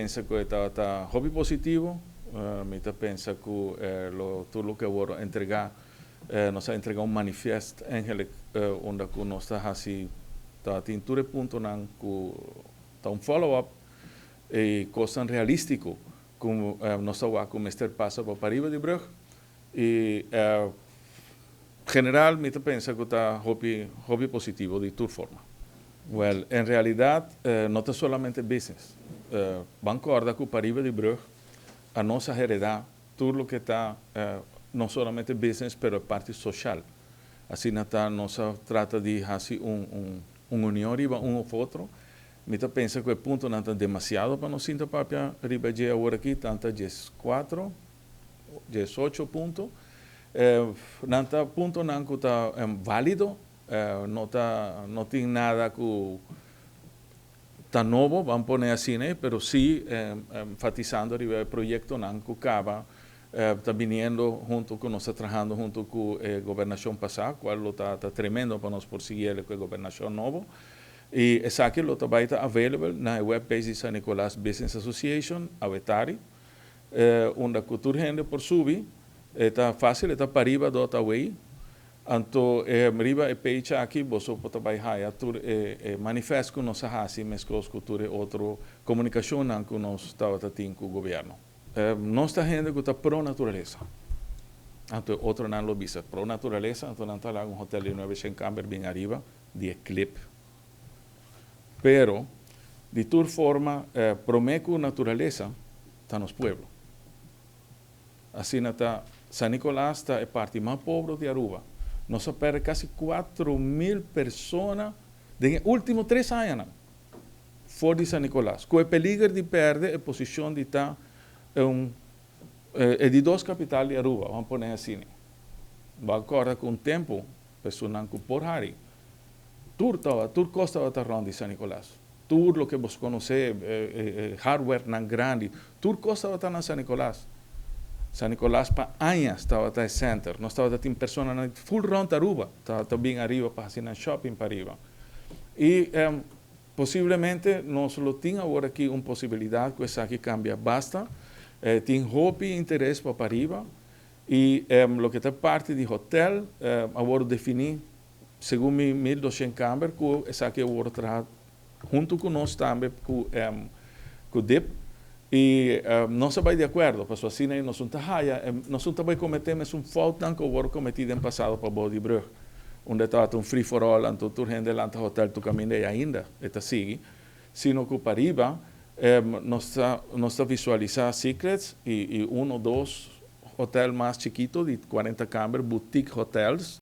pensa que está hobby positivo, me pensa que tudo lo que voy a entregar, nos ha entregado un manifiesto eigenlijk onde que nós está assim, tá tinture punto nan que tá un follow-up e coisa realístico, como nós está com Mr. Passa para Pariba de Brug e general me pensa que está hobby positivo de toda forma. Well, en realidad no está solamente business. Banco Arda que Pariba de Brug a nossa heredad, todo lo que está no solamente business, pero parte social. Assim, nós trata de fazer união riba um ou outro. Me pensa que o ponto não está demasiado para nós sinta papia riba de agora aqui, tanto 14, 18 pontos. Não está ponto não que está válido, não tem nada que está novo, vamos pôr assim, né? Pero sim enfatizando o projeto não que acaba está viniendo junto con nosotros, trabajando junto con gobernación pasada, cual lo está tremendo para nos perseguir con gobernación nuevo. Y esa que lo está available en la webpage de San Nicolás Business Association, Avetari, donde cultura gente por subir, está fácil, está para arriba, dota way. Anto arriba e page aqui, você pode baixar manifesto que nós hacemos, mas com cultura outra comunicação que nós estava tendo com o governo. Nossa gente que está pro natureza. Então, outro não lo visa. Pro natureza, então não está lá um hotel de Nueva Camber bem arriba, de Eclip. Pero, de toda forma, prometo natureza está nos pueblos. Assim, está, San Nicolás está a parte mais pobre de Aruba. Nós perdemos quase 4.000 pessoas nos últimos 3 anos fora de San Nicolás. Com o peligro de perder a posição de estar é de 2 capitais de Aruba, vamos pôr assim. Agora, com o tempo, pessoas não por hari. Tudo costa está rond de San Nicolás. Tudo o que você conhece, hardware não grande, tudo costa está na San Nicolás. San Nicolás para anos estava no center, nós estava tendo pessoas full rond Aruba, estava bem arriba para fazer shopping para arriba. E possivelmente nós lo temos agora aqui uma possibilidade que essa aqui cambia basta. Tem hobby e interesse para arriba e o que está parte de hotel agora definir segundo 1.200 câmeras que essa aqui agora traz junto com nós também com o DIP e nós estamos de acordo para assim nós não estamos cometendo falta que agora cometido no passado para Body Brug onde estava free for all então toda gente lá no hotel tu caminha ainda está sigue sino que para arriba nós está visualizar Secrets e 1 ou 2 hotéis mais chiquitos de 40 câmeras, boutique hotels,